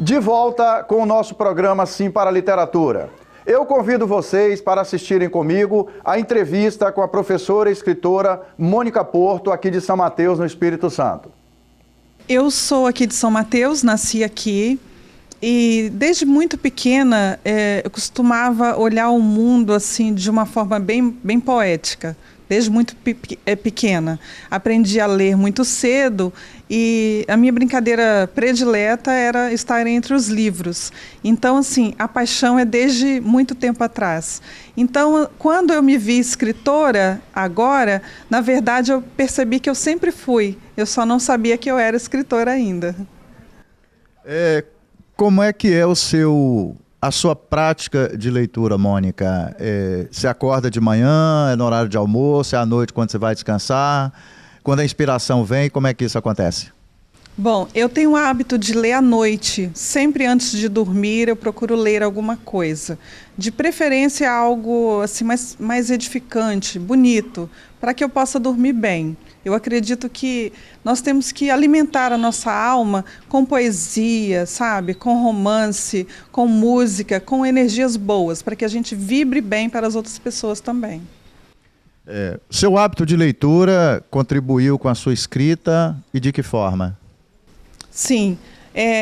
De volta com o nosso programa Sim para a Literatura. Eu convido vocês para assistirem comigo a entrevista com a professora e escritora Mônica Porto, aqui de São Mateus, no Espírito Santo. Eu sou aqui de São Mateus, nasci aqui e desde muito pequena eu costumava olhar o mundo assim de uma forma bem poética. Desde muito pequena. Aprendi a ler muito cedo e a minha brincadeira predileta era estar entre os livros. Então, assim, a paixão é desde muito tempo atrás. Então, quando eu me vi escritora, agora, na verdade, eu percebi que eu sempre fui. Eu só não sabia que eu era escritora ainda. Como é que é a sua prática de leitura, Mônica? Você acorda de manhã, é no horário de almoço, é à noite quando você vai descansar? Quando a inspiração vem, como é que isso acontece? Bom, eu tenho o hábito de ler à noite. Sempre antes de dormir, eu procuro ler alguma coisa. De preferência, algo assim, mais edificante, bonito, para que eu possa dormir bem. Eu acredito que nós temos que alimentar a nossa alma com poesia, sabe? Com romance, com música, com energias boas, para que a gente vibre bem para as outras pessoas também. Seu hábito de leitura contribuiu com a sua escrita e de que forma? Sim,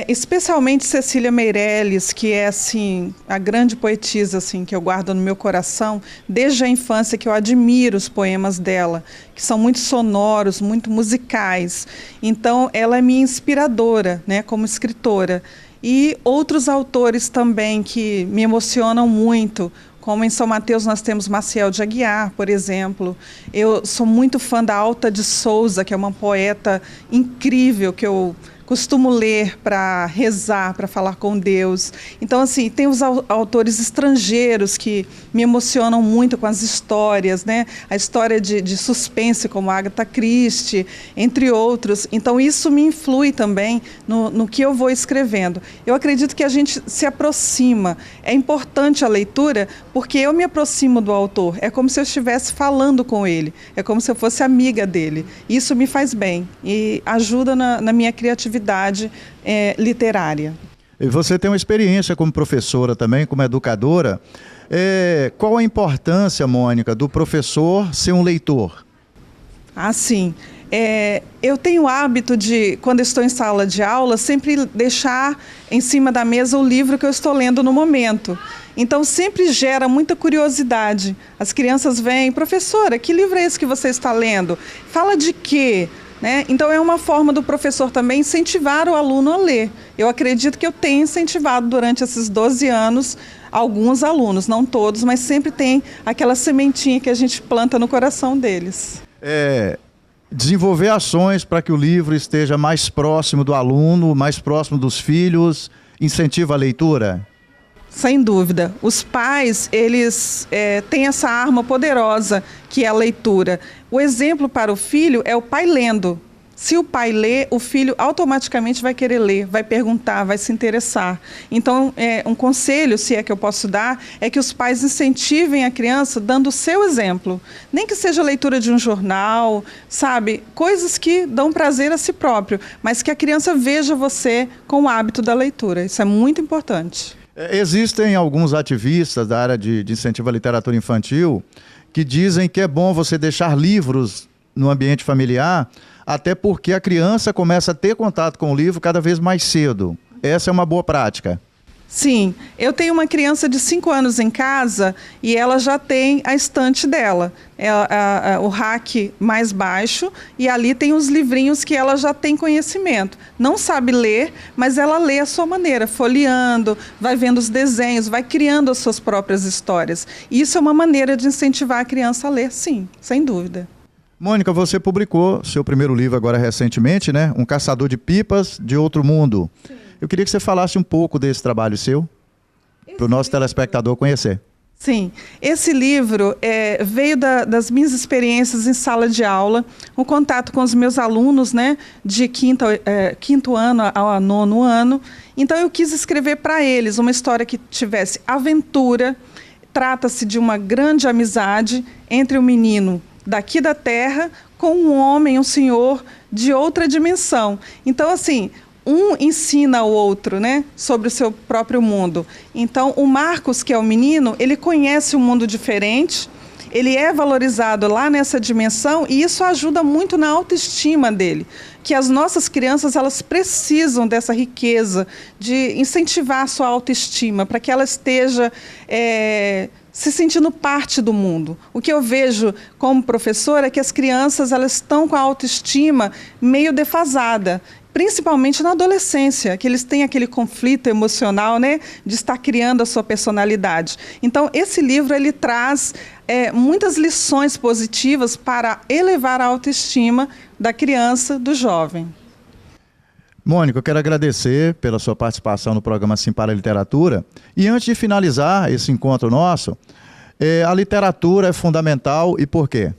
especialmente Cecília Meirelles, que é assim, a grande poetisa assim, que eu guardo no meu coração, desde a infância, que eu admiro os poemas dela, que são muito sonoros, muito musicais. Então, ela é minha inspiradora, né, como escritora. E outros autores também que me emocionam muito, como em São Mateus nós temos Maciel de Aguiar, por exemplo. Eu sou muito fã da Alta de Souza, que é uma poeta incrível, que eu costumo ler para rezar, para falar com Deus. Então, assim, tem os autores estrangeiros que me emocionam muito com as histórias, né? A história de suspense, como Agatha Christie, entre outros. Então, isso me influi também no que eu vou escrevendo. Eu acredito que a gente se aproxima. É importante a leitura porque eu me aproximo do autor. É como se eu estivesse falando com ele. É como se eu fosse amiga dele. Isso me faz bem e ajuda na minha criatividade literária. E você tem uma experiência como professora também, como educadora. Qual a importância, Mônica, do professor ser um leitor? Sim. Eu tenho o hábito de, quando estou em sala de aula, sempre deixar em cima da mesa o livro que eu estou lendo no momento. Então, sempre gera muita curiosidade. As crianças vêm, professora, que livro é esse que você está lendo? Fala de quê? Né? Então, é uma forma do professor também incentivar o aluno a ler. Eu acredito que eu tenho incentivado durante esses 12 anos alguns alunos, não todos, mas sempre tem aquela sementinha que a gente planta no coração deles. Desenvolver ações para que o livro esteja mais próximo do aluno, mais próximo dos filhos, incentiva a leitura? Sem dúvida. Os pais, eles têm essa arma poderosa que é a leitura. O exemplo para o filho é o pai lendo. Se o pai lê, o filho automaticamente vai querer ler, vai perguntar, vai se interessar. Então, um conselho, se é que eu posso dar, é que os pais incentivem a criança dando o seu exemplo. Nem que seja a leitura de um jornal, sabe? Coisas que dão prazer a si próprio, mas que a criança veja você com o hábito da leitura. Isso é muito importante. Existem alguns ativistas da área de incentivo à literatura infantil que dizem que é bom você deixar livros no ambiente familiar, até porque a criança começa a ter contato com o livro cada vez mais cedo. Essa é uma boa prática. Sim, eu tenho uma criança de 5 anos em casa e ela já tem a estante dela, o rack mais baixo, e ali tem os livrinhos que ela já tem conhecimento. Não sabe ler, mas ela lê à sua maneira, folheando, vai vendo os desenhos, vai criando as suas próprias histórias. E isso é uma maneira de incentivar a criança a ler, sim, sem dúvida. Mônica, você publicou seu primeiro livro agora recentemente, né? Um Caçador de Pipas de Outro Mundo. Sim. Eu queria que você falasse um pouco desse trabalho seu, para o nosso telespectador conhecer. Sim, esse livro veio das minhas experiências em sala de aula, o contato com os meus alunos, né, de quinto ano ao 9º ano. Então eu quis escrever para eles uma história que tivesse aventura. Trata-se de uma grande amizade entre um menino daqui da Terra com um homem, um senhor de outra dimensão. Então, assim, um ensina o outro, né, sobre o seu próprio mundo. Então, o Marcos, que é o menino, ele conhece um mundo diferente, ele é valorizado lá nessa dimensão e isso ajuda muito na autoestima dele. Que as nossas crianças, elas precisam dessa riqueza, de incentivar a sua autoestima, para que ela esteja se sentindo parte do mundo. O que eu vejo como professora é que as crianças, elas estão com a autoestima meio defasada, principalmente na adolescência, que eles têm aquele conflito emocional, né, de estar criando a sua personalidade. Então, esse livro, ele traz muitas lições positivas para elevar a autoestima da criança, do jovem. Mônica, eu quero agradecer pela sua participação no programa Sim para a Literatura. E antes de finalizar esse encontro nosso, a literatura é fundamental e por quê?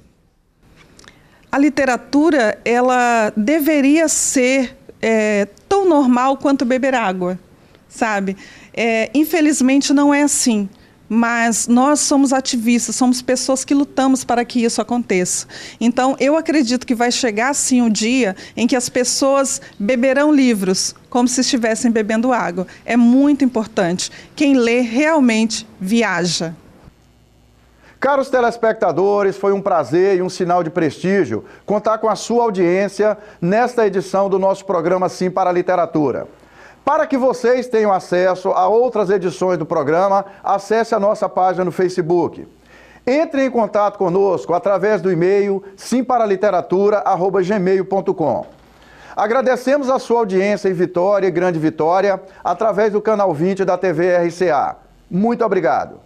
A literatura, ela deveria ser tão normal quanto beber água, sabe? Infelizmente não é assim, mas nós somos ativistas, somos pessoas que lutamos para que isso aconteça. Então, eu acredito que vai chegar sim o dia em que as pessoas beberão livros como se estivessem bebendo água. É muito importante. Quem lê realmente viaja. Caros telespectadores, foi um prazer e um sinal de prestígio contar com a sua audiência nesta edição do nosso programa Sim para a Literatura. Para que vocês tenham acesso a outras edições do programa, acesse a nossa página no Facebook. Entre em contato conosco através do e-mail simparaliteratura@gmail.com. Agradecemos a sua audiência em Vitória e Grande Vitória através do canal 20 da TV RCA. Muito obrigado.